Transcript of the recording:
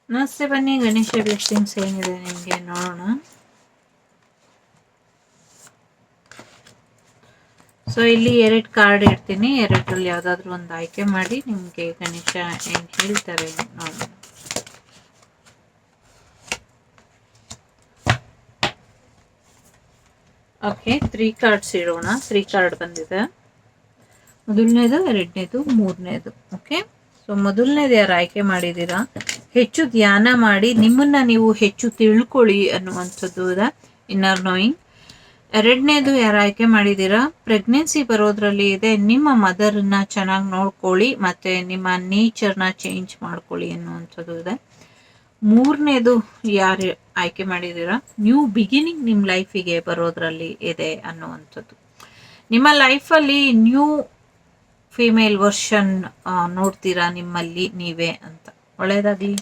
ನಮಸ್ತೆ, ಬನ್ನಿ ಗಣೇಶ ಬ್ಲೆಸ್ಸಿಂಗ್ಸ್ ಏನಿದೆ ನಿಮಗೆ ನೋಡೋಣ. ಸೊ ಇಲ್ಲಿ 2 ಕಾರ್ಡ್ ಇಡ್ತೀನಿ, ಎರಡರಲ್ಲಿ ಯಾವುದಾದ್ರೂ ಒಂದು ಆಯ್ಕೆ ಮಾಡಿ ನಿಮಗೆ ಗಣೇಶ ಏನು ಹೇಳ್ತಾರೆ ನೋಡೋಣ. ಓಕೆ, 3 ಕಾರ್ಡ್ಸ್ ಇಡೋಣ. 3 ಕಾರ್ಡ್ ಬಂದಿದೆ. ಮೊದಲನೇದು, ಎರಡನೇದು, ಮೂರನೇದು. ಓಕೆ, ಸೊ ಮೊದಲನೇದು ಯಾರು ಆಯ್ಕೆ ಮಾಡಿದ್ದೀರಾ, ಹೆಚ್ಚು ಧ್ಯಾನ ಮಾಡಿ ನಿಮ್ಮನ್ನ ನೀವು ಹೆಚ್ಚು ತಿಳ್ಕೊಳ್ಳಿ ಅನ್ನುವಂಥದ್ದು ಇನ್ನರ್ ನೋಯಿಂಗ್. ಎರಡನೇದು ಯಾರು ಆಯ್ಕೆ ಮಾಡಿದ್ದೀರಾ, ಪ್ರೆಗ್ನೆನ್ಸಿ ಬರೋದ್ರಲ್ಲಿ ಇದೆ, ನಿಮ್ಮ ಮದರ್ನ ಚೆನ್ನಾಗಿ ನೋಡ್ಕೊಳ್ಳಿ ಮತ್ತೆ ನಿಮ್ಮ ನೇಚರ್ನ ಚೇಂಜ್ ಮಾಡ್ಕೊಳ್ಳಿ ಅನ್ನುವಂಥದ್ದು ಇದೆ. ಮೂರನೇದು ಯಾರು ಆಯ್ಕೆ ಮಾಡಿದ್ದೀರಾ, ನ್ಯೂ ಬಿಗಿನಿಂಗ್ ನಿಮ್ಮ ಲೈಫಿಗೆ ಬರೋದ್ರಲ್ಲಿ ಇದೆ ಅನ್ನುವಂಥದ್ದು. ನಿಮ್ಮ ಲೈಫಲ್ಲಿ ನ್ಯೂ ಫಿಮೇಲ್ ವರ್ಷನ್ ನೋಡ್ತೀರಾ ನಿಮ್ಮಲ್ಲಿ ನೀವೇ ಅಂತ. ಒಳ್ಳೆಯದಾಗಲಿ.